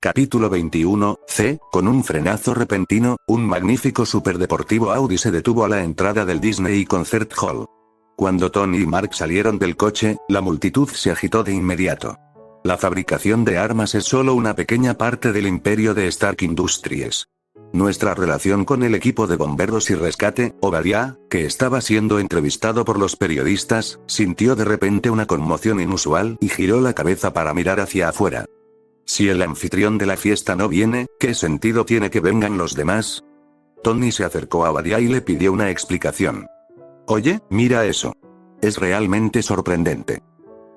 Capítulo 21, C. Con un frenazo repentino, un magnífico superdeportivo Audi se detuvo a la entrada del Disney Concert Hall. Cuando Tony y Mark salieron del coche, la multitud se agitó de inmediato. La fabricación de armas es solo una pequeña parte del imperio de Stark Industries. Nuestra relación con el equipo de bomberos y rescate, Obadiah, que estaba siendo entrevistado por los periodistas, sintió de repente una conmoción inusual y giró la cabeza para mirar hacia afuera. Si el anfitrión de la fiesta no viene, ¿qué sentido tiene que vengan los demás? Tony se acercó a Obadiah y le pidió una explicación. Oye, mira eso. Es realmente sorprendente.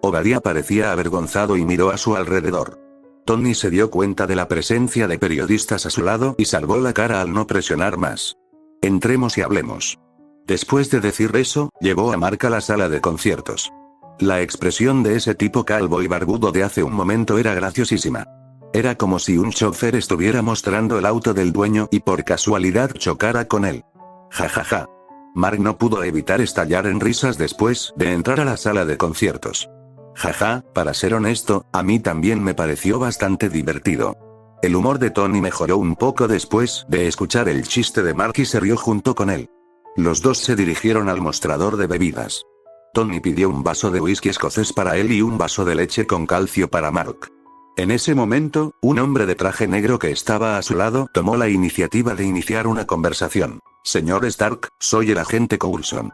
Obadiah parecía avergonzado y miró a su alrededor. Tony se dio cuenta de la presencia de periodistas a su lado y salvó la cara al no presionar más. Entremos y hablemos. Después de decir eso, llevó a Mark a la sala de conciertos. La expresión de ese tipo calvo y barbudo de hace un momento era graciosísima. Era como si un chofer estuviera mostrando el auto del dueño y por casualidad chocara con él. Ja ja ja. Mark no pudo evitar estallar en risas después de entrar a la sala de conciertos. Jaja, para ser honesto, a mí también me pareció bastante divertido. El humor de Tony mejoró un poco después de escuchar el chiste de Mark y se rió junto con él. Los dos se dirigieron al mostrador de bebidas. Tony pidió un vaso de whisky escocés para él y un vaso de leche con calcio para Mark. En ese momento, un hombre de traje negro que estaba a su lado tomó la iniciativa de iniciar una conversación. Señor Stark, soy el agente Coulson.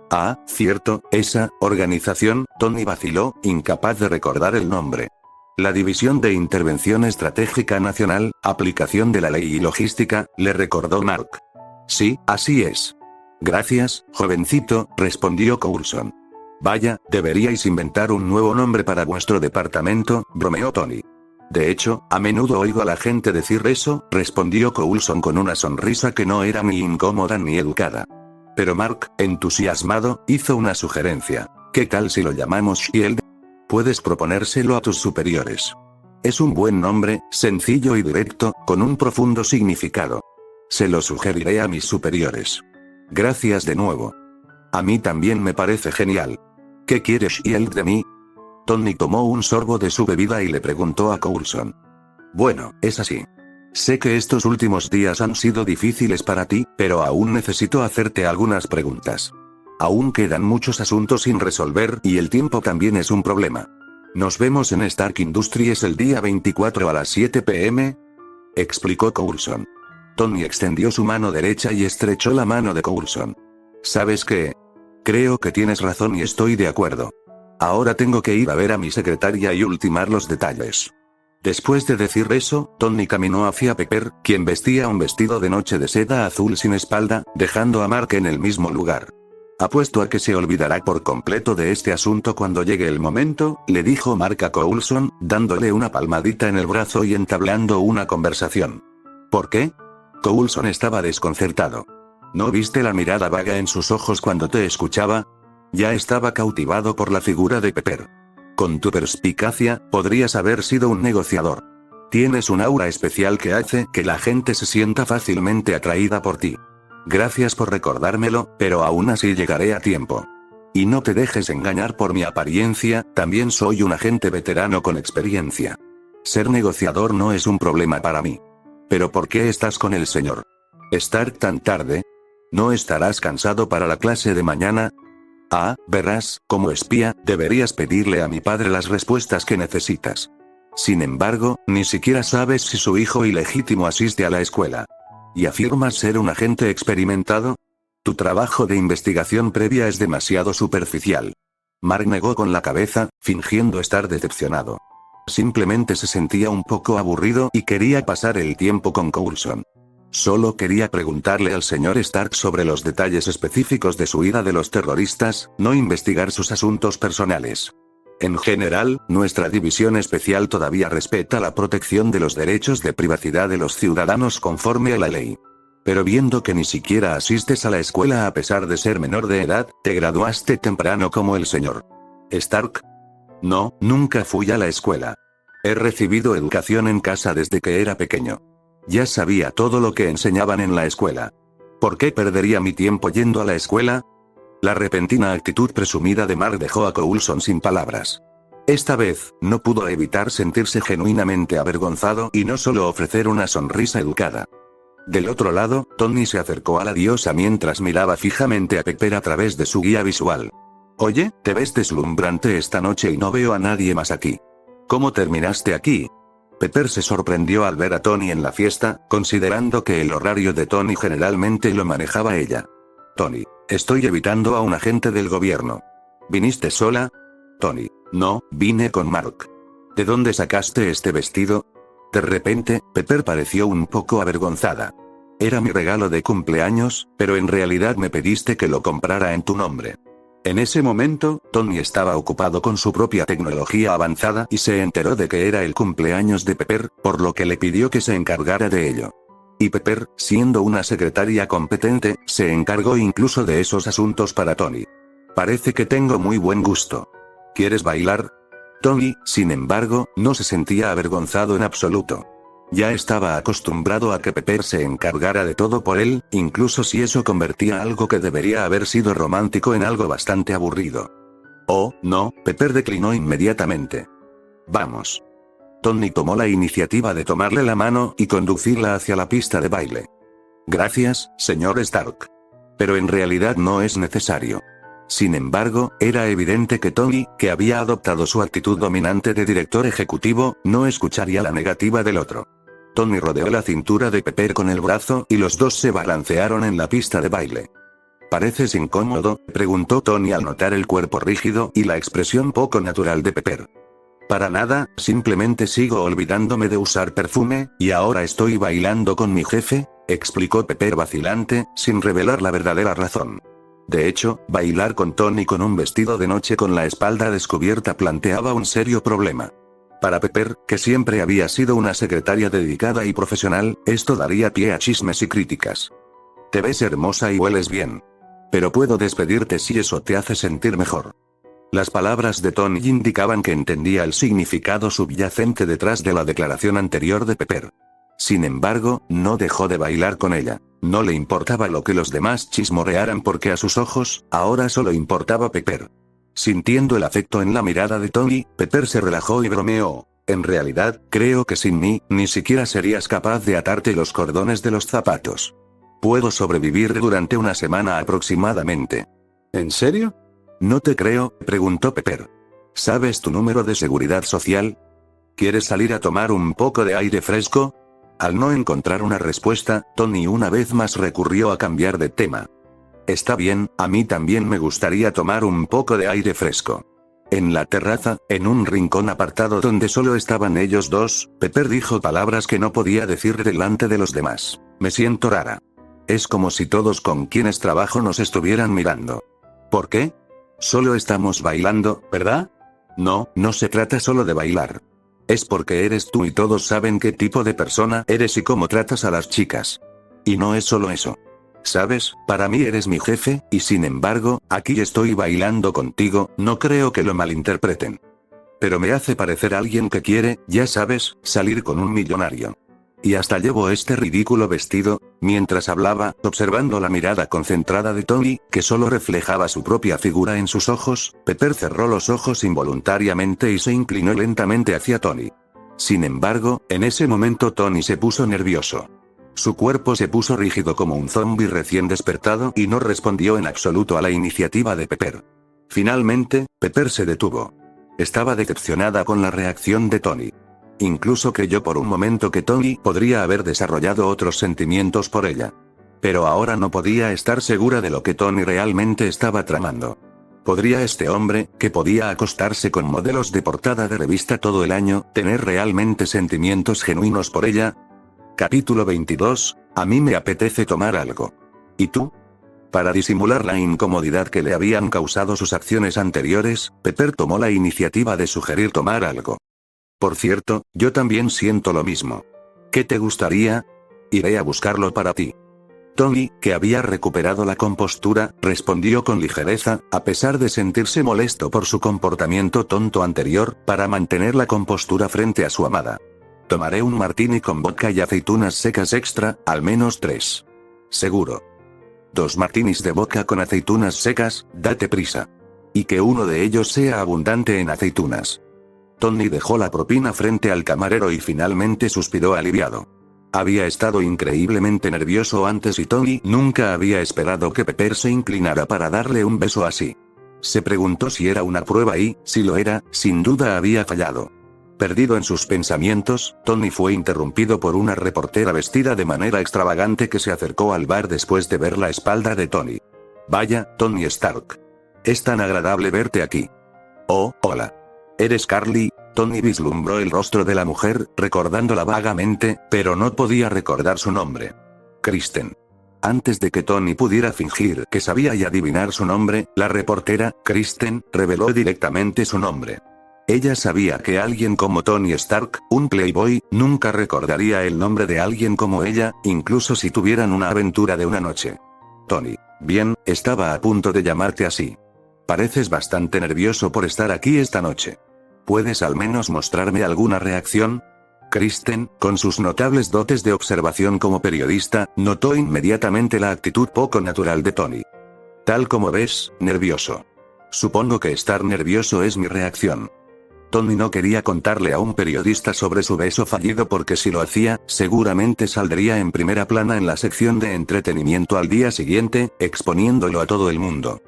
Ah, cierto, esa organización, Tony vaciló, incapaz de recordar el nombre. La División de Intervención Estratégica Nacional, Aplicación de la Ley y Logística, le recordó Mark. Sí, así es. Gracias, jovencito, respondió Coulson. Vaya, deberíais inventar un nuevo nombre para vuestro departamento, bromeó Tony. De hecho, a menudo oigo a la gente decir eso, respondió Coulson con una sonrisa que no era ni incómoda ni educada. Pero Mark, entusiasmado, hizo una sugerencia. ¿Qué tal si lo llamamos Shield? Puedes proponérselo a tus superiores. Es un buen nombre, sencillo y directo, con un profundo significado. Se lo sugeriré a mis superiores. Gracias de nuevo. A mí también me parece genial. ¿Qué quiere Shield de mí? Tony tomó un sorbo de su bebida y le preguntó a Coulson. Bueno, es así. Sé que estos últimos días han sido difíciles para ti, pero aún necesito hacerte algunas preguntas. Aún quedan muchos asuntos sin resolver y el tiempo también es un problema. Nos vemos en Stark Industries el día 24 a las 7 p.m., explicó Coulson. Tony extendió su mano derecha y estrechó la mano de Coulson. ¿Sabes qué? Creo que tienes razón y estoy de acuerdo. Ahora tengo que ir a ver a mi secretaria y ultimar los detalles. Después de decir eso, Tony caminó hacia Pepper, quien vestía un vestido de noche de seda azul sin espalda, dejando a Mark en el mismo lugar. Apuesto a que se olvidará por completo de este asunto cuando llegue el momento, le dijo Mark a Coulson, dándole una palmadita en el brazo y entablando una conversación. ¿Por qué? Coulson estaba desconcertado. ¿No viste la mirada vaga en sus ojos cuando te escuchaba? Ya estaba cautivado por la figura de Pepper. Con tu perspicacia, podrías haber sido un negociador. Tienes un aura especial que hace que la gente se sienta fácilmente atraída por ti. Gracias por recordármelo, pero aún así llegaré a tiempo. Y no te dejes engañar por mi apariencia, también soy un agente veterano con experiencia. Ser negociador no es un problema para mí. ¿Pero por qué estás con el señor Stark tan tarde? ¿No estarás cansado para la clase de mañana? Ah, verás, como espía, deberías pedirle a mi padre las respuestas que necesitas. Sin embargo, ni siquiera sabes si su hijo ilegítimo asiste a la escuela. ¿Y afirmas ser un agente experimentado? Tu trabajo de investigación previa es demasiado superficial. Mark negó con la cabeza, fingiendo estar decepcionado. Simplemente se sentía un poco aburrido y quería pasar el tiempo con Coulson. Solo quería preguntarle al señor Stark sobre los detalles específicos de su huida de los terroristas, no investigar sus asuntos personales. En general, nuestra división especial todavía respeta la protección de los derechos de privacidad de los ciudadanos conforme a la ley. Pero viendo que ni siquiera asistes a la escuela a pesar de ser menor de edad, te graduaste temprano como el señor Stark. No, nunca fui a la escuela. He recibido educación en casa desde que era pequeño. Ya sabía todo lo que enseñaban en la escuela. ¿Por qué perdería mi tiempo yendo a la escuela? La repentina actitud presumida de Mark dejó a Coulson sin palabras. Esta vez, no pudo evitar sentirse genuinamente avergonzado y no solo ofrecer una sonrisa educada. Del otro lado, Tony se acercó a la diosa mientras miraba fijamente a Pepper a través de su guía visual. Oye, te ves deslumbrante esta noche y no veo a nadie más aquí. ¿Cómo terminaste aquí? Pepper se sorprendió al ver a Tony en la fiesta, considerando que el horario de Tony generalmente lo manejaba ella. Tony, estoy evitando a un agente del gobierno. ¿Viniste sola? Tony, no, vine con Mark. ¿De dónde sacaste este vestido? De repente, Pepper pareció un poco avergonzada. Era mi regalo de cumpleaños, pero en realidad me pediste que lo comprara en tu nombre. En ese momento, Tony estaba ocupado con su propia tecnología avanzada y se enteró de que era el cumpleaños de Pepper, por lo que le pidió que se encargara de ello. Y Pepper, siendo una secretaria competente, se encargó incluso de esos asuntos para Tony. Parece que tengo muy buen gusto. ¿Quieres bailar? Tony, sin embargo, no se sentía avergonzado en absoluto. Ya estaba acostumbrado a que Pepper se encargara de todo por él, incluso si eso convertía algo que debería haber sido romántico en algo bastante aburrido. Oh, no, Pepper declinó inmediatamente. Vamos. Tony tomó la iniciativa de tomarle la mano y conducirla hacia la pista de baile. Gracias, señor Stark. Pero en realidad no es necesario. Sin embargo, era evidente que Tony, que había adoptado su actitud dominante de director ejecutivo, no escucharía la negativa del otro. Tony rodeó la cintura de Pepper con el brazo y los dos se balancearon en la pista de baile. ¿Pareces incómodo?, preguntó Tony al notar el cuerpo rígido y la expresión poco natural de Pepper. Para nada, simplemente sigo olvidándome de usar perfume, y ahora estoy bailando con mi jefe, explicó Pepper vacilante, sin revelar la verdadera razón. De hecho, bailar con Tony con un vestido de noche con la espalda descubierta planteaba un serio problema. Para Pepper, que siempre había sido una secretaria dedicada y profesional, esto daría pie a chismes y críticas. Te ves hermosa y hueles bien. Pero puedo despedirte si eso te hace sentir mejor. Las palabras de Tony indicaban que entendía el significado subyacente detrás de la declaración anterior de Pepper. Sin embargo, no dejó de bailar con ella. No le importaba lo que los demás chismorrearan porque a sus ojos, ahora solo importaba Pepper. Sintiendo el afecto en la mirada de Tony, Pepper se relajó y bromeó. En realidad, creo que sin mí, ni siquiera serías capaz de atarte los cordones de los zapatos. Puedo sobrevivir durante una semana aproximadamente. ¿En serio? No te creo, preguntó Pepper. ¿Sabes tu número de seguridad social? ¿Quieres salir a tomar un poco de aire fresco? Al no encontrar una respuesta, Tony una vez más recurrió a cambiar de tema. Está bien, a mí también me gustaría tomar un poco de aire fresco. En la terraza, en un rincón apartado donde solo estaban ellos dos, Pepper dijo palabras que no podía decir delante de los demás. Me siento rara. Es como si todos con quienes trabajo nos estuvieran mirando. ¿Por qué? Solo estamos bailando, ¿verdad? No, no se trata solo de bailar. Es porque eres tú y todos saben qué tipo de persona eres y cómo tratas a las chicas. Y no es solo eso. ¿Sabes? Para mí eres mi jefe, y sin embargo, aquí estoy bailando contigo, no creo que lo malinterpreten. Pero me hace parecer alguien que quiere, ya sabes, salir con un millonario. Y hasta llevo este ridículo vestido. Mientras hablaba, observando la mirada concentrada de Tony, que solo reflejaba su propia figura en sus ojos, Pepper cerró los ojos involuntariamente y se inclinó lentamente hacia Tony. Sin embargo, en ese momento Tony se puso nervioso. Su cuerpo se puso rígido como un zombi recién despertado y no respondió en absoluto a la iniciativa de Pepper. Finalmente, Pepper se detuvo. Estaba decepcionada con la reacción de Tony. Incluso creyó por un momento que Tony podría haber desarrollado otros sentimientos por ella. Pero ahora no podía estar segura de lo que Tony realmente estaba tramando. ¿Podría este hombre, que podía acostarse con modelos de portada de revista todo el año, tener realmente sentimientos genuinos por ella? Capítulo 22, a mí me apetece tomar algo. ¿Y tú? Para disimular la incomodidad que le habían causado sus acciones anteriores, Pepper tomó la iniciativa de sugerir tomar algo. Por cierto, yo también siento lo mismo. ¿Qué te gustaría? Iré a buscarlo para ti. Tony, que había recuperado la compostura, respondió con ligereza, a pesar de sentirse molesto por su comportamiento tonto anterior, para mantener la compostura frente a su amada. Tomaré un martini con vodka y aceitunas secas extra, al menos 3. Seguro. 2 martinis de vodka con aceitunas secas, date prisa. Y que uno de ellos sea abundante en aceitunas. Tony dejó la propina frente al camarero y finalmente suspiró aliviado. Había estado increíblemente nervioso antes y Tony nunca había esperado que Pepper se inclinara para darle un beso así. Se preguntó si era una prueba y, si lo era, sin duda había fallado. Perdido en sus pensamientos, Tony fue interrumpido por una reportera vestida de manera extravagante que se acercó al bar después de ver la espalda de Tony. Vaya, Tony Stark. Es tan agradable verte aquí. Oh, hola. ¿Eres Carly? Tony vislumbró el rostro de la mujer, recordándola vagamente, pero no podía recordar su nombre. Kristen. Antes de que Tony pudiera fingir que sabía y adivinar su nombre, la reportera, Kristen, reveló directamente su nombre. Ella sabía que alguien como Tony Stark, un playboy, nunca recordaría el nombre de alguien como ella, incluso si tuvieran una aventura de una noche. Tony. Bien, estaba a punto de llamarte así. Pareces bastante nervioso por estar aquí esta noche. ¿Puedes al menos mostrarme alguna reacción? Kristen, con sus notables dotes de observación como periodista, notó inmediatamente la actitud poco natural de Tony. Tal como ves, nervioso. Supongo que estar nervioso es mi reacción. Tony no quería contarle a un periodista sobre su beso fallido porque si lo hacía, seguramente saldría en primera plana en la sección de entretenimiento al día siguiente, exponiéndolo a todo el mundo.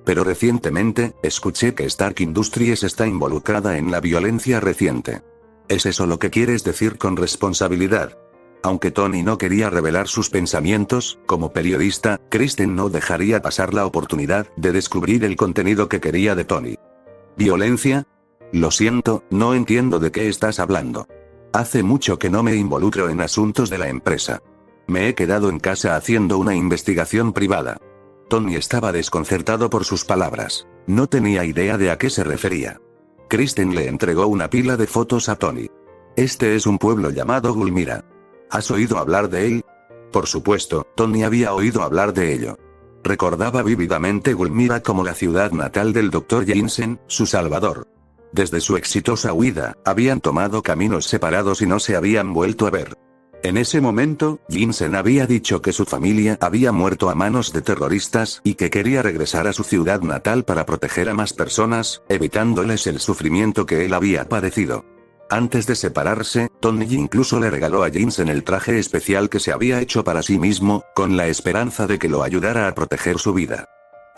Pero recientemente, escuché que Stark Industries está involucrada en la violencia reciente. ¿Es eso lo que quieres decir con responsabilidad? Aunque Tony no quería revelar sus pensamientos, como periodista, Kristen no dejaría pasar la oportunidad de descubrir el contenido que quería de Tony. ¿Violencia? Lo siento, no entiendo de qué estás hablando. Hace mucho que no me involucro en asuntos de la empresa. Me he quedado en casa haciendo una investigación privada. Tony estaba desconcertado por sus palabras. No tenía idea de a qué se refería. Kristen le entregó una pila de fotos a Tony. Este es un pueblo llamado Gulmira. ¿Has oído hablar de él? Por supuesto, Tony había oído hablar de ello. Recordaba vívidamente Gulmira como la ciudad natal del Dr. Jensen, su salvador. Desde su exitosa huida, habían tomado caminos separados y no se habían vuelto a ver. En ese momento, Jensen había dicho que su familia había muerto a manos de terroristas y que quería regresar a su ciudad natal para proteger a más personas, evitándoles el sufrimiento que él había padecido. Antes de separarse, Tony incluso le regaló a Jensen el traje especial que se había hecho para sí mismo, con la esperanza de que lo ayudara a proteger su vida.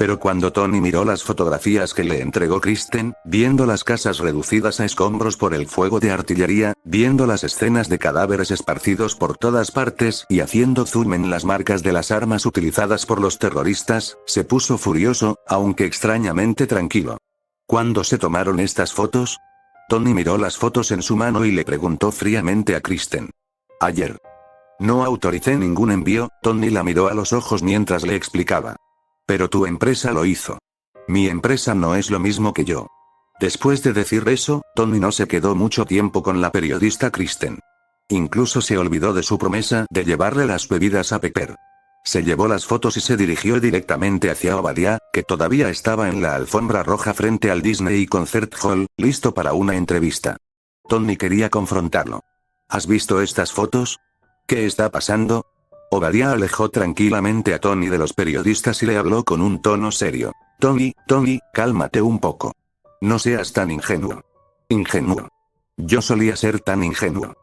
Pero cuando Tony miró las fotografías que le entregó Kristen, viendo las casas reducidas a escombros por el fuego de artillería, viendo las escenas de cadáveres esparcidos por todas partes y haciendo zoom en las marcas de las armas utilizadas por los terroristas, se puso furioso, aunque extrañamente tranquilo. ¿Cuándo se tomaron estas fotos? Tony miró las fotos en su mano y le preguntó fríamente a Kristen. Ayer. No autoricé ningún envío. Tony la miró a los ojos mientras le explicaba. Pero tu empresa lo hizo. Mi empresa no es lo mismo que yo. Después de decir eso, Tony no se quedó mucho tiempo con la periodista Kristen. Incluso se olvidó de su promesa de llevarle las bebidas a Pepper. Se llevó las fotos y se dirigió directamente hacia Obadiah, que todavía estaba en la alfombra roja frente al Disney Concert Hall, listo para una entrevista. Tony quería confrontarlo. ¿Has visto estas fotos? ¿Qué está pasando? Obadiah alejó tranquilamente a Tony de los periodistas y le habló con un tono serio. Tony, cálmate un poco. No seas tan ingenuo. Ingenuo. Yo solía ser tan ingenuo.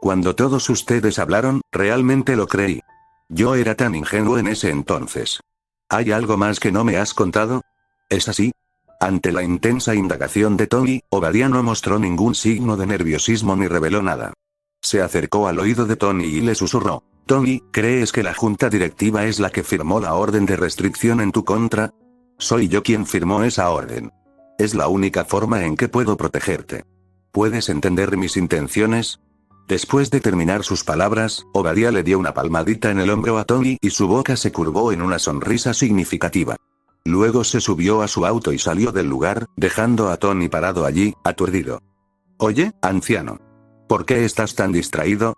Cuando todos ustedes hablaron, realmente lo creí. Yo era tan ingenuo en ese entonces. ¿Hay algo más que no me has contado? ¿Es así? Ante la intensa indagación de Tony, Obadiah no mostró ningún signo de nerviosismo ni reveló nada. Se acercó al oído de Tony y le susurró. Tony, ¿crees que la junta directiva es la que firmó la orden de restricción en tu contra? Soy yo quien firmó esa orden. Es la única forma en que puedo protegerte. ¿Puedes entender mis intenciones? Después de terminar sus palabras, Obadiah le dio una palmadita en el hombro a Tony y su boca se curvó en una sonrisa significativa. Luego se subió a su auto y salió del lugar, dejando a Tony parado allí, aturdido. Oye, anciano. ¿Por qué estás tan distraído?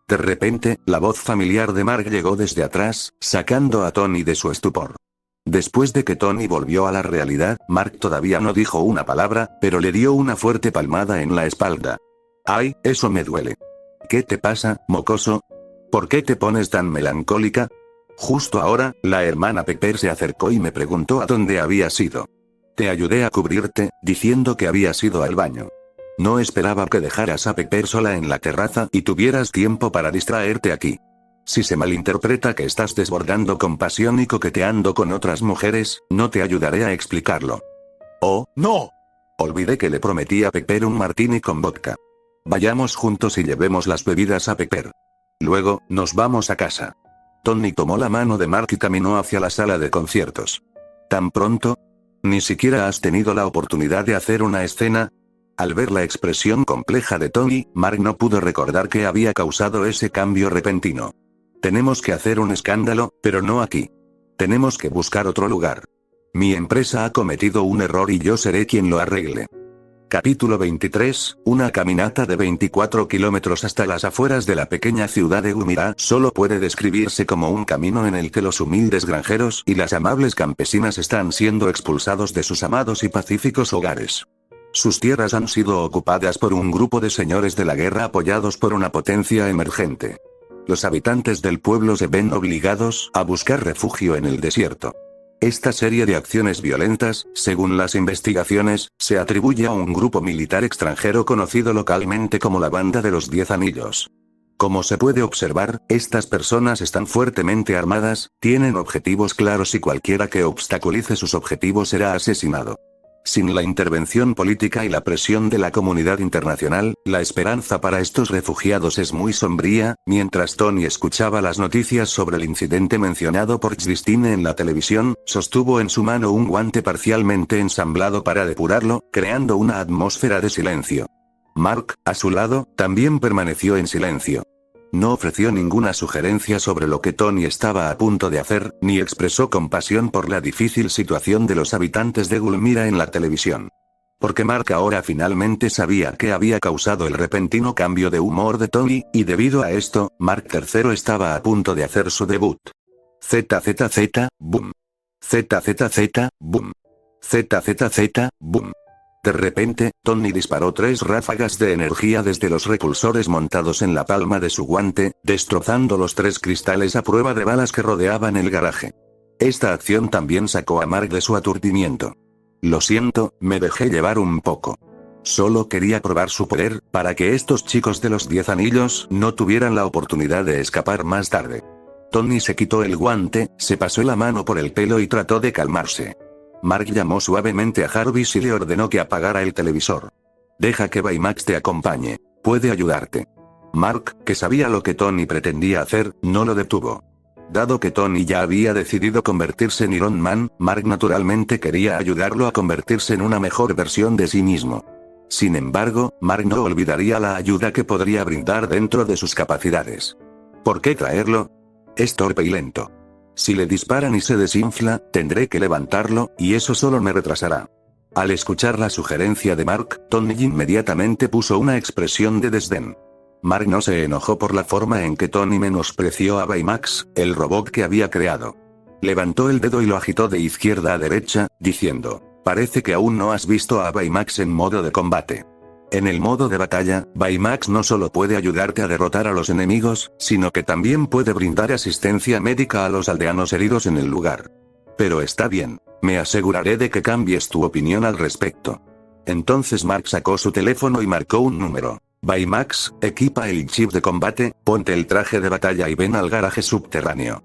De repente, la voz familiar de Mark llegó desde atrás, sacando a Tony de su estupor. Después de que Tony volvió a la realidad, Mark todavía no dijo una palabra, pero le dio una fuerte palmada en la espalda. ¡Ay, eso me duele! ¿Qué te pasa, mocoso? ¿Por qué te pones tan melancólica? Justo ahora, la hermana Pepper se acercó y me preguntó a dónde habías ido. Te ayudé a cubrirte, diciendo que habías ido al baño. No esperaba que dejaras a Pepper sola en la terraza y tuvieras tiempo para distraerte aquí. Si se malinterpreta que estás desbordando con pasión y coqueteando con otras mujeres, no te ayudaré a explicarlo. Oh, no. Olvidé que le prometí a Pepper un martini con vodka. Vayamos juntos y llevemos las bebidas a Pepper. Luego, nos vamos a casa. Tony tomó la mano de Mark y caminó hacia la sala de conciertos. ¿Tan pronto? ¿Ni siquiera has tenido la oportunidad de hacer una escena? Al ver la expresión compleja de Tony, Mark no pudo recordar qué había causado ese cambio repentino. Tenemos que hacer un escándalo, pero no aquí. Tenemos que buscar otro lugar. Mi empresa ha cometido un error y yo seré quien lo arregle. Capítulo 23, una caminata de 24 kilómetros hasta las afueras de la pequeña ciudad de Gumira solo puede describirse como un camino en el que los humildes granjeros y las amables campesinas están siendo expulsados de sus amados y pacíficos hogares. Sus tierras han sido ocupadas por un grupo de señores de la guerra apoyados por una potencia emergente. Los habitantes del pueblo se ven obligados a buscar refugio en el desierto. Esta serie de acciones violentas, según las investigaciones, se atribuye a un grupo militar extranjero conocido localmente como la Banda de los 10 Anillos. Como se puede observar, estas personas están fuertemente armadas, tienen objetivos claros y cualquiera que obstaculice sus objetivos será asesinado. Sin la intervención política y la presión de la comunidad internacional, la esperanza para estos refugiados es muy sombría. Mientras Tony escuchaba las noticias sobre el incidente mencionado por Christine en la televisión, sostuvo en su mano un guante parcialmente ensamblado para depurarlo, creando una atmósfera de silencio. Mark, a su lado, también permaneció en silencio. No ofreció ninguna sugerencia sobre lo que Tony estaba a punto de hacer, ni expresó compasión por la difícil situación de los habitantes de Gulmira en la televisión. Porque Mark ahora finalmente sabía qué había causado el repentino cambio de humor de Tony, y debido a esto, Mark III estaba a punto de hacer su debut. ZZZ, boom. ZZZ, boom. ZZZ, boom. De repente, Tony disparó 3 ráfagas de energía desde los repulsores montados en la palma de su guante, destrozando los 3 cristales a prueba de balas que rodeaban el garaje. Esta acción también sacó a Mark de su aturdimiento. Lo siento, me dejé llevar un poco. Solo quería probar su poder, para que estos chicos de los 10 anillos no tuvieran la oportunidad de escapar más tarde. Tony se quitó el guante, se pasó la mano por el pelo y trató de calmarse. Mark llamó suavemente a Jarvis y le ordenó que apagara el televisor. Deja que Baymax te acompañe. Puede ayudarte. Mark, que sabía lo que Tony pretendía hacer, no lo detuvo. Dado que Tony ya había decidido convertirse en Iron Man, Mark naturalmente quería ayudarlo a convertirse en una mejor versión de sí mismo. Sin embargo, Mark no olvidaría la ayuda que podría brindar dentro de sus capacidades. ¿Por qué traerlo? Es torpe y lento. Si le disparan y se desinfla, tendré que levantarlo, y eso solo me retrasará. Al escuchar la sugerencia de Mark, Tony inmediatamente puso una expresión de desdén. Mark no se enojó por la forma en que Tony menospreció a Baymax, el robot que había creado. Levantó el dedo y lo agitó de izquierda a derecha, diciendo, parece que aún no has visto a Baymax en modo de combate. En el modo de batalla, Baymax no solo puede ayudarte a derrotar a los enemigos, sino que también puede brindar asistencia médica a los aldeanos heridos en el lugar. Pero está bien, me aseguraré de que cambies tu opinión al respecto. Entonces Mark sacó su teléfono y marcó un número. Baymax, equipa el chip de combate, ponte el traje de batalla y ven al garaje subterráneo.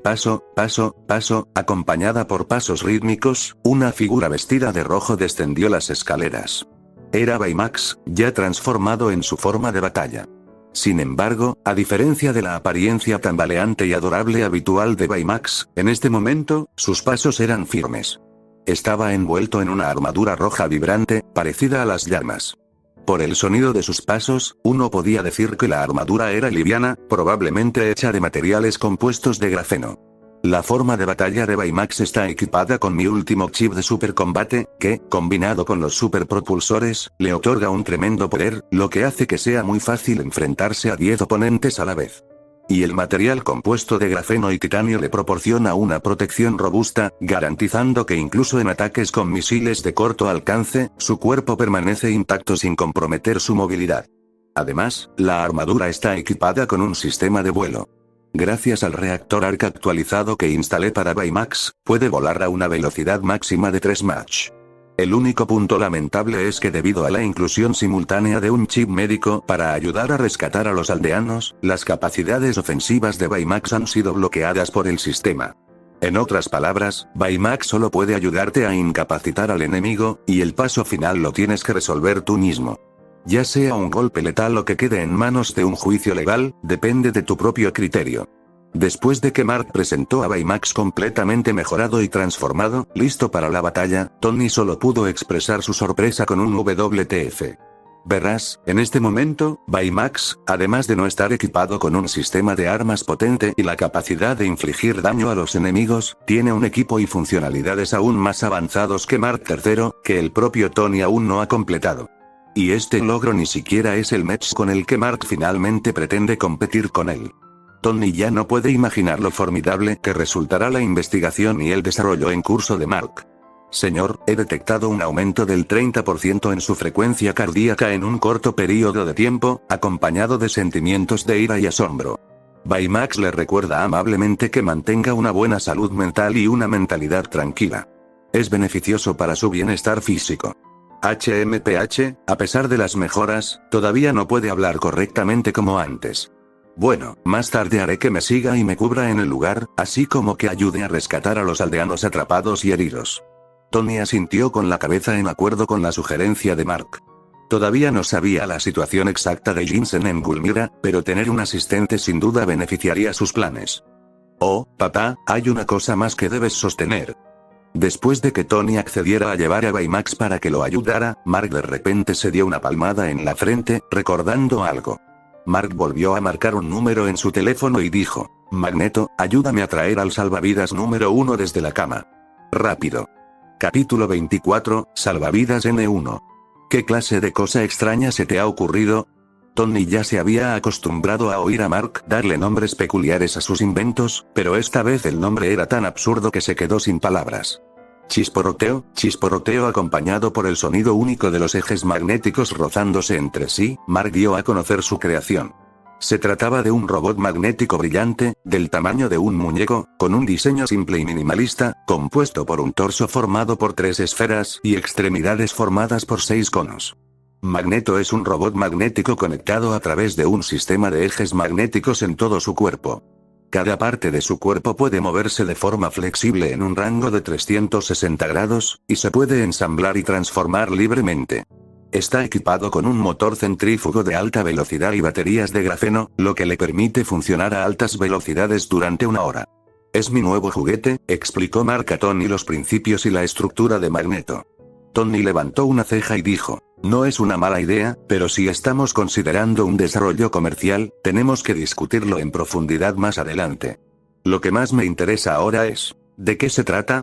Paso, paso, paso, acompañada por pasos rítmicos, una figura vestida de rojo descendió las escaleras. Era Baymax, ya transformado en su forma de batalla. Sin embargo, a diferencia de la apariencia tambaleante y adorable habitual de Baymax, en este momento, sus pasos eran firmes. Estaba envuelto en una armadura roja vibrante, parecida a las llamas. Por el sonido de sus pasos, uno podía decir que la armadura era liviana, probablemente hecha de materiales compuestos de grafeno. La forma de batalla de Baymax está equipada con mi último chip de supercombate, que, combinado con los superpropulsores, le otorga un tremendo poder, lo que hace que sea muy fácil enfrentarse a 10 oponentes a la vez. Y el material compuesto de grafeno y titanio le proporciona una protección robusta, garantizando que incluso en ataques con misiles de corto alcance, su cuerpo permanece intacto sin comprometer su movilidad. Además, la armadura está equipada con un sistema de vuelo. Gracias al reactor ARC actualizado que instalé para Baymax, puede volar a una velocidad máxima de 3 Mach. El único punto lamentable es que debido a la inclusión simultánea de un chip médico para ayudar a rescatar a los aldeanos, las capacidades ofensivas de Baymax han sido bloqueadas por el sistema. En otras palabras, Baymax solo puede ayudarte a incapacitar al enemigo, y el paso final lo tienes que resolver tú mismo. Ya sea un golpe letal o que quede en manos de un juicio legal, depende de tu propio criterio. Después de que Mark presentó a Baymax completamente mejorado y transformado, listo para la batalla, Tony solo pudo expresar su sorpresa con un WTF. Verás, en este momento, Baymax, además de no estar equipado con un sistema de armas potente y la capacidad de infligir daño a los enemigos, tiene un equipo y funcionalidades aún más avanzados que Mark III, que el propio Tony aún no ha completado. Y este logro ni siquiera es el match con el que Mark finalmente pretende competir con él. Tony ya no puede imaginar lo formidable que resultará la investigación y el desarrollo en curso de Mark. Señor, he detectado un aumento del 30% en su frecuencia cardíaca en un corto periodo de tiempo, acompañado de sentimientos de ira y asombro. Baymax le recuerda amablemente que mantenga una buena salud mental y una mentalidad tranquila. Es beneficioso para su bienestar físico. HMPH, a pesar de las mejoras, todavía no puede hablar correctamente como antes. Bueno, más tarde haré que me siga y me cubra en el lugar, así como que ayude a rescatar a los aldeanos atrapados y heridos. Tony asintió con la cabeza en acuerdo con la sugerencia de Mark. Todavía no sabía la situación exacta de Jinsen en Gulmira, pero tener un asistente sin duda beneficiaría sus planes. Oh, papá, hay una cosa más que debes sostener. Después de que Tony accediera a llevar a Baymax para que lo ayudara, Mark de repente se dio una palmada en la frente, recordando algo. Mark volvió a marcar un número en su teléfono y dijo: Magneto, ayúdame a traer al salvavidas número 1 desde la cama. Rápido. Capítulo 24, Salvavidas N1. ¿Qué clase de cosa extraña se te ha ocurrido? Tony ya se había acostumbrado a oír a Mark darle nombres peculiares a sus inventos, pero esta vez el nombre era tan absurdo que se quedó sin palabras. Chisporroteo acompañado por el sonido único de los ejes magnéticos rozándose entre sí, Mark dio a conocer su creación. Se trataba de un robot magnético brillante, del tamaño de un muñeco, con un diseño simple y minimalista, compuesto por un torso formado por 3 esferas y extremidades formadas por 6 conos. Magneto es un robot magnético conectado a través de un sistema de ejes magnéticos en todo su cuerpo. Cada parte de su cuerpo puede moverse de forma flexible en un rango de 360 grados, y se puede ensamblar y transformar libremente. Está equipado con un motor centrífugo de alta velocidad y baterías de grafeno, lo que le permite funcionar a altas velocidades durante 1 hora. Es mi nuevo juguete, explicó Mark a Tony los principios y la estructura de Magneto. Tony levantó una ceja y dijo: no es una mala idea, pero si estamos considerando un desarrollo comercial, tenemos que discutirlo en profundidad más adelante. Lo que más me interesa ahora es, ¿de qué se trata?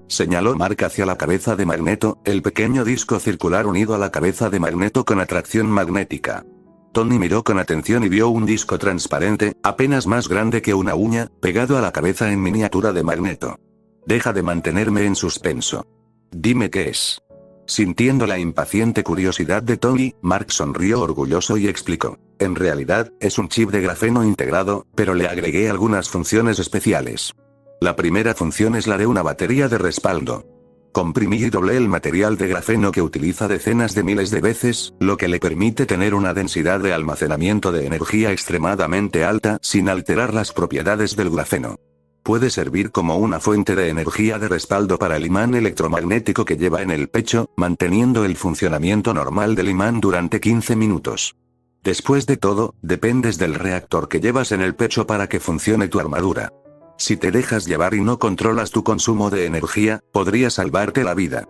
Señaló Mark hacia la cabeza de Magneto, el pequeño disco circular unido a la cabeza de Magneto con atracción magnética. Tony miró con atención y vio un disco transparente, apenas más grande que una uña, pegado a la cabeza en miniatura de Magneto. Deja de mantenerme en suspenso. Dime qué es. Sintiendo la impaciente curiosidad de Tony, Mark sonrió orgulloso y explicó: en realidad, es un chip de grafeno integrado, pero le agregué algunas funciones especiales. La primera función es la de una batería de respaldo. Comprimí y doblé el material de grafeno que utiliza decenas de miles de veces, lo que le permite tener una densidad de almacenamiento de energía extremadamente alta sin alterar las propiedades del grafeno. Puede servir como una fuente de energía de respaldo para el imán electromagnético que lleva en el pecho, manteniendo el funcionamiento normal del imán durante 15 minutos. Después de todo, dependes del reactor que llevas en el pecho para que funcione tu armadura. Si te dejas llevar y no controlas tu consumo de energía, podría salvarte la vida.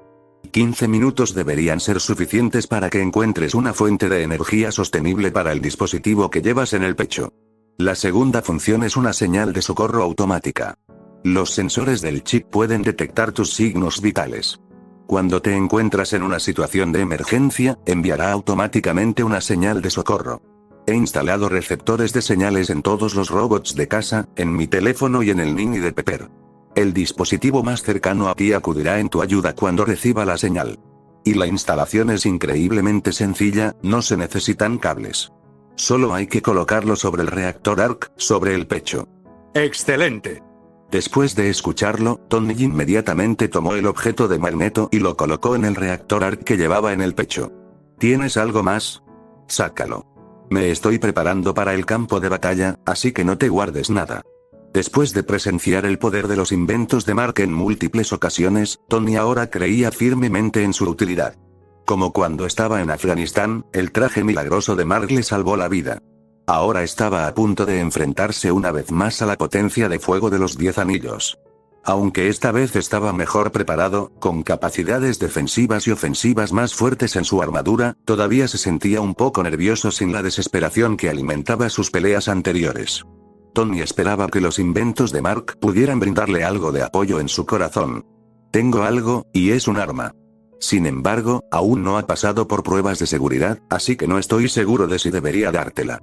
15 minutos deberían ser suficientes para que encuentres una fuente de energía sostenible para el dispositivo que llevas en el pecho. La segunda función es una señal de socorro automática. Los sensores del chip pueden detectar tus signos vitales. Cuando te encuentras en una situación de emergencia, enviará automáticamente una señal de socorro. He instalado receptores de señales en todos los robots de casa, en mi teléfono y en el Nini de Pepper. El dispositivo más cercano a ti acudirá en tu ayuda cuando reciba la señal. Y la instalación es increíblemente sencilla, no se necesitan cables. Solo hay que colocarlo sobre el reactor ARC, sobre el pecho. ¡Excelente! Después de escucharlo, Tony inmediatamente tomó el objeto de magneto y lo colocó en el reactor ARC que llevaba en el pecho. ¿Tienes algo más? Sácalo. Me estoy preparando para el campo de batalla, así que no te guardes nada. Después de presenciar el poder de los inventos de Mark en múltiples ocasiones, Tony ahora creía firmemente en su utilidad. Como cuando estaba en Afganistán, el traje milagroso de Mark le salvó la vida. Ahora estaba a punto de enfrentarse una vez más a la potencia de fuego de los 10 anillos. Aunque esta vez estaba mejor preparado, con capacidades defensivas y ofensivas más fuertes en su armadura, todavía se sentía un poco nervioso sin la desesperación que alimentaba sus peleas anteriores. Tony esperaba que los inventos de Mark pudieran brindarle algo de apoyo en su corazón. Tengo algo, y es un arma. Sin embargo, aún no ha pasado por pruebas de seguridad, así que no estoy seguro de si debería dártela.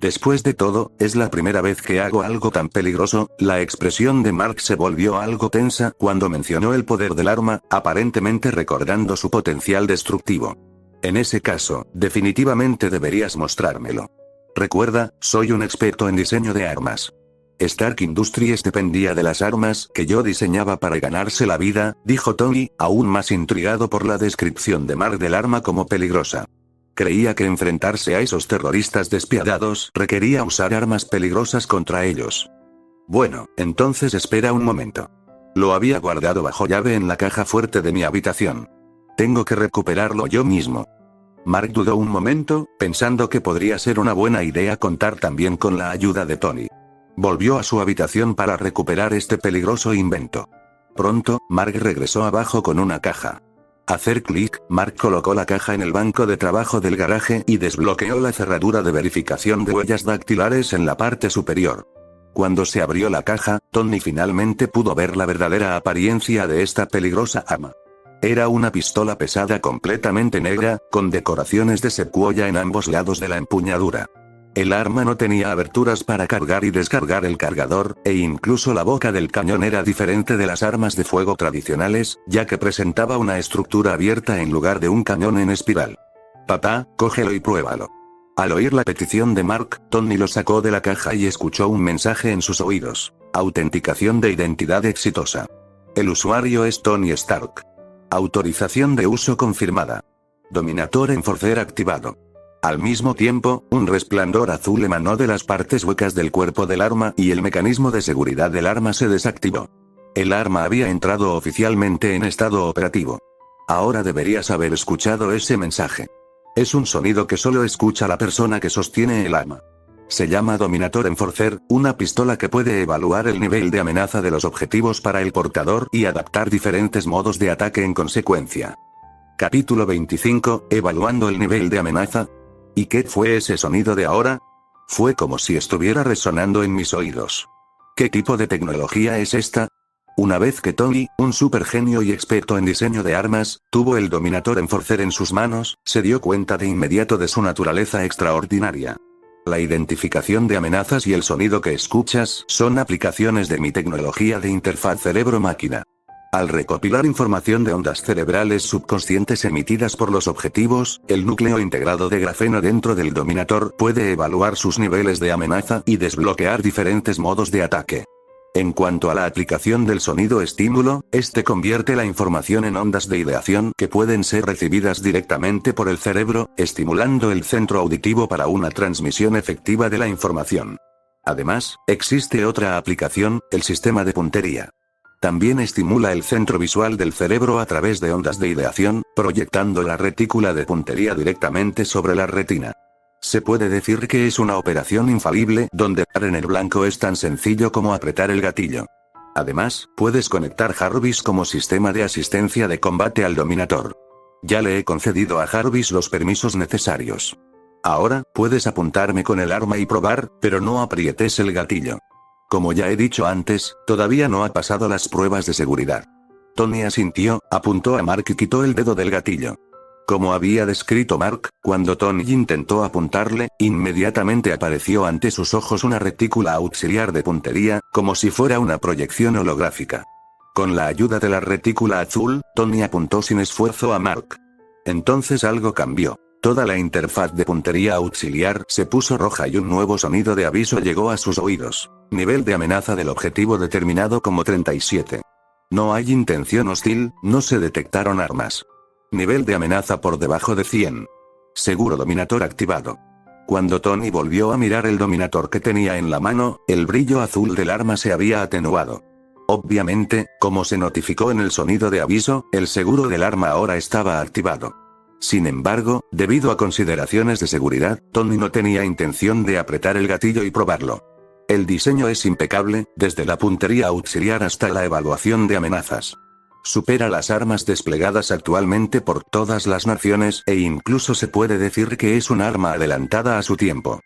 Después de todo, es la primera vez que hago algo tan peligroso. La expresión de Mark se volvió algo tensa cuando mencionó el poder del arma, aparentemente recordando su potencial destructivo. En ese caso, definitivamente deberías mostrármelo. Recuerda, soy un experto en diseño de armas. Stark Industries dependía de las armas que yo diseñaba para ganarse la vida, dijo Tony, aún más intrigado por la descripción de Mark del arma como peligrosa. Creía que enfrentarse a esos terroristas despiadados requería usar armas peligrosas contra ellos. Bueno, entonces espera un momento. Lo había guardado bajo llave en la caja fuerte de mi habitación. Tengo que recuperarlo yo mismo. Mark dudó un momento, pensando que podría ser una buena idea contar también con la ayuda de Tony. Volvió a su habitación para recuperar este peligroso invento. Pronto, Mark regresó abajo con una caja. Hacer clic, Mark colocó la caja en el banco de trabajo del garaje y desbloqueó la cerradura de verificación de huellas dactilares en la parte superior. Cuando se abrió la caja, Tony finalmente pudo ver la verdadera apariencia de esta peligrosa arma. Era una pistola pesada completamente negra, con decoraciones de secuoya en ambos lados de la empuñadura. El arma no tenía aberturas para cargar y descargar el cargador, e incluso la boca del cañón era diferente de las armas de fuego tradicionales, ya que presentaba una estructura abierta en lugar de un cañón en espiral. Papá, cógelo y pruébalo. Al oír la petición de Mark, Tony lo sacó de la caja y escuchó un mensaje en sus oídos. Autenticación de identidad exitosa. El usuario es Tony Stark. Autorización de uso confirmada. Dominator Enforcer activado. Al mismo tiempo, un resplandor azul emanó de las partes huecas del cuerpo del arma y el mecanismo de seguridad del arma se desactivó. El arma había entrado oficialmente en estado operativo. Ahora deberías haber escuchado ese mensaje. Es un sonido que solo escucha la persona que sostiene el arma. Se llama Dominator Enforcer, una pistola que puede evaluar el nivel de amenaza de los objetivos para el portador y adaptar diferentes modos de ataque en consecuencia. Capítulo 25, Evaluando el nivel de amenaza. ¿Y qué fue ese sonido de ahora? Fue como si estuviera resonando en mis oídos. ¿Qué tipo de tecnología es esta? Una vez que Tony, un supergenio y experto en diseño de armas, tuvo el Dominator Enforcer en sus manos, se dio cuenta de inmediato de su naturaleza extraordinaria. La identificación de amenazas y el sonido que escuchas son aplicaciones de mi tecnología de interfaz cerebro-máquina. Al recopilar información de ondas cerebrales subconscientes emitidas por los objetivos, el núcleo integrado de grafeno dentro del Dominator puede evaluar sus niveles de amenaza y desbloquear diferentes modos de ataque. En cuanto a la aplicación del sonido estímulo, este convierte la información en ondas de ideación que pueden ser recibidas directamente por el cerebro, estimulando el centro auditivo para una transmisión efectiva de la información. Además, existe otra aplicación, el sistema de puntería. También estimula el centro visual del cerebro a través de ondas de ideación, proyectando la retícula de puntería directamente sobre la retina. Se puede decir que es una operación infalible donde dar en el blanco es tan sencillo como apretar el gatillo. Además, puedes conectar Jarvis como sistema de asistencia de combate al Dominator. Ya le he concedido a Jarvis los permisos necesarios. Ahora, puedes apuntarme con el arma y probar, pero no aprietes el gatillo. Como ya he dicho antes, todavía no ha pasado las pruebas de seguridad. Tony asintió, apuntó a Mark y quitó el dedo del gatillo. Como había descrito Mark, cuando Tony intentó apuntarle, inmediatamente apareció ante sus ojos una retícula auxiliar de puntería, como si fuera una proyección holográfica. Con la ayuda de la retícula azul, Tony apuntó sin esfuerzo a Mark. Entonces algo cambió. Toda la interfaz de puntería auxiliar se puso roja y un nuevo sonido de aviso llegó a sus oídos. Nivel de amenaza del objetivo determinado como 37. No hay intención hostil, no se detectaron armas. Nivel de amenaza por debajo de 100. Seguro Dominator activado. Cuando Tony volvió a mirar el Dominator que tenía en la mano, el brillo azul del arma se había atenuado. Obviamente, como se notificó en el sonido de aviso, el seguro del arma ahora estaba activado. Sin embargo, debido a consideraciones de seguridad, Tony no tenía intención de apretar el gatillo y probarlo. El diseño es impecable, desde la puntería auxiliar hasta la evaluación de amenazas. Supera las armas desplegadas actualmente por todas las naciones e incluso se puede decir que es un arma adelantada a su tiempo.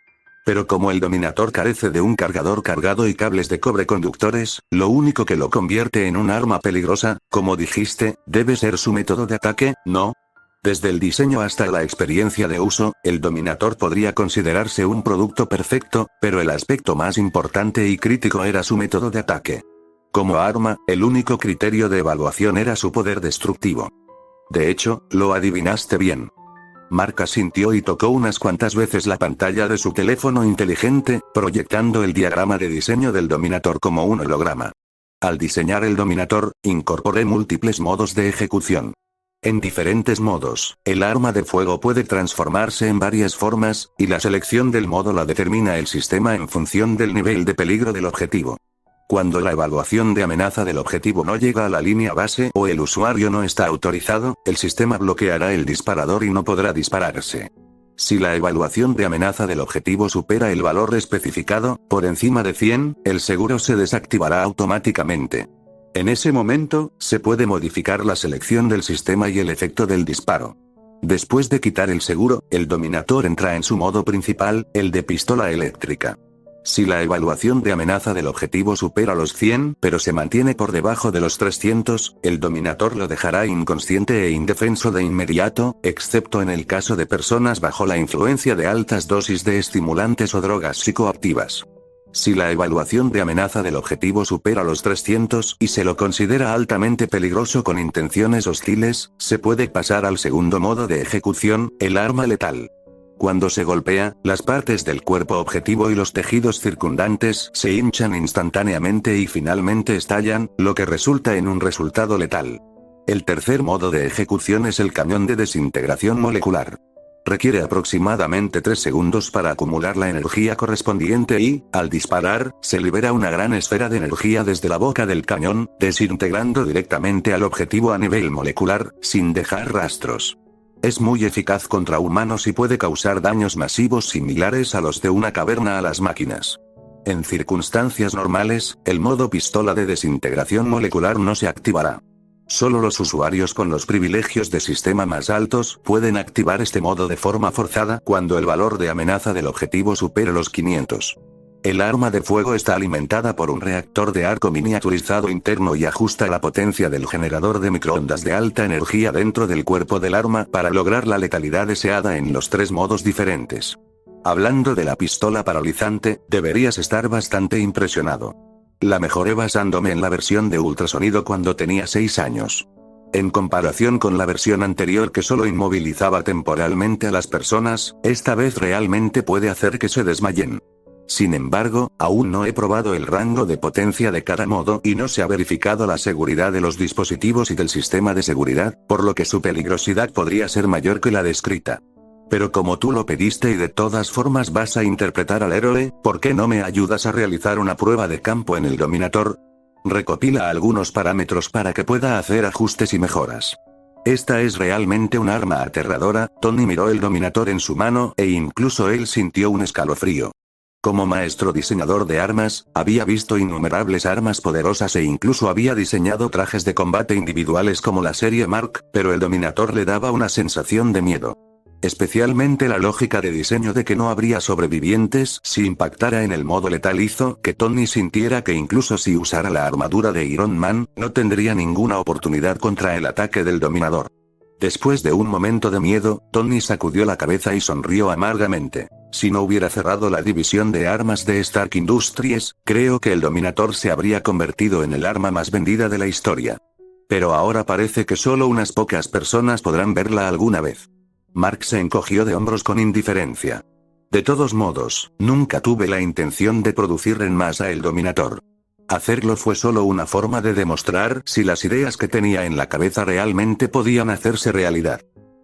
Pero como el Dominator carece de un cargador cargado y cables de cobre conductores, lo único que lo convierte en un arma peligrosa, como dijiste, debe ser su método de ataque, ¿no? Desde el diseño hasta la experiencia de uso, el Dominator podría considerarse un producto perfecto, pero el aspecto más importante y crítico era su método de ataque. Como arma, el único criterio de evaluación era su poder destructivo. De hecho, lo adivinaste bien. Mark asintió y tocó unas cuantas veces la pantalla de su teléfono inteligente, proyectando el diagrama de diseño del Dominator como un holograma. Al diseñar el Dominator, incorporé múltiples modos de ejecución. En diferentes modos, el arma de fuego puede transformarse en varias formas, y la selección del modo la determina el sistema en función del nivel de peligro del objetivo. Cuando la evaluación de amenaza del objetivo no llega a la línea base o el usuario no está autorizado, el sistema bloqueará el disparador y no podrá dispararse. Si la evaluación de amenaza del objetivo supera el valor especificado, por encima de 100, el seguro se desactivará automáticamente. En ese momento, se puede modificar la selección del sistema y el efecto del disparo. Después de quitar el seguro, el Dominator entra en su modo principal, el de pistola eléctrica. Si la evaluación de amenaza del objetivo supera los 100, pero se mantiene por debajo de los 300, el Dominator lo dejará inconsciente e indefenso de inmediato, excepto en el caso de personas bajo la influencia de altas dosis de estimulantes o drogas psicoactivas. Si la evaluación de amenaza del objetivo supera los 300 y se lo considera altamente peligroso con intenciones hostiles, se puede pasar al segundo modo de ejecución, el arma letal. Cuando se golpea, las partes del cuerpo objetivo y los tejidos circundantes se hinchan instantáneamente y finalmente estallan, lo que resulta en un resultado letal. El tercer modo de ejecución es el cañón de desintegración molecular. Requiere aproximadamente 3 segundos para acumular la energía correspondiente y, al disparar, se libera una gran esfera de energía desde la boca del cañón, desintegrando directamente al objetivo a nivel molecular, sin dejar rastros. Es muy eficaz contra humanos y puede causar daños masivos similares a los de una caverna a las máquinas. En circunstancias normales, el modo pistola de desintegración molecular no se activará. Solo los usuarios con los privilegios de sistema más altos pueden activar este modo de forma forzada cuando el valor de amenaza del objetivo supere los 500. El arma de fuego está alimentada por un reactor de arco miniaturizado interno y ajusta la potencia del generador de microondas de alta energía dentro del cuerpo del arma para lograr la letalidad deseada en los 3 modos diferentes. Hablando de la pistola paralizante, deberías estar bastante impresionado. La mejoré basándome en la versión de ultrasonido cuando tenía 6 años. En comparación con la versión anterior que solo inmovilizaba temporalmente a las personas, esta vez realmente puede hacer que se desmayen. Sin embargo, aún no he probado el rango de potencia de cada modo y no se ha verificado la seguridad de los dispositivos y del sistema de seguridad, por lo que su peligrosidad podría ser mayor que la descrita. Pero como tú lo pediste y de todas formas vas a interpretar al héroe, ¿por qué no me ayudas a realizar una prueba de campo en el Dominator? Recopila algunos parámetros para que pueda hacer ajustes y mejoras. Esta es realmente un arma aterradora. Tony miró el Dominator en su mano e incluso él sintió un escalofrío. Como maestro diseñador de armas, había visto innumerables armas poderosas e incluso había diseñado trajes de combate individuales como la serie Mark, pero el Dominator le daba una sensación de miedo. Especialmente la lógica de diseño de que no habría sobrevivientes si impactara en el modo letal hizo que Tony sintiera que incluso si usara la armadura de Iron Man, no tendría ninguna oportunidad contra el ataque del Dominador. Después de un momento de miedo, Tony sacudió la cabeza y sonrió amargamente. Si no hubiera cerrado la división de armas de Stark Industries, creo que el Dominator se habría convertido en el arma más vendida de la historia. Pero ahora parece que solo unas pocas personas podrán verla alguna vez. Mark se encogió de hombros con indiferencia. De todos modos, nunca tuve la intención de producir en masa el Dominator. Hacerlo fue solo una forma de demostrar si las ideas que tenía en la cabeza realmente podían hacerse realidad.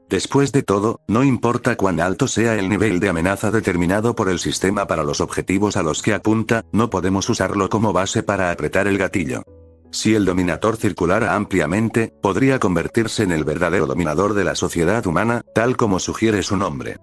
Después de todo, no importa cuán alto sea el nivel de amenaza determinado por el sistema para los objetivos a los que apunta, no podemos usarlo como base para apretar el gatillo. Si el Dominator circulara ampliamente, podría convertirse en el verdadero dominador de la sociedad humana, tal como sugiere su nombre.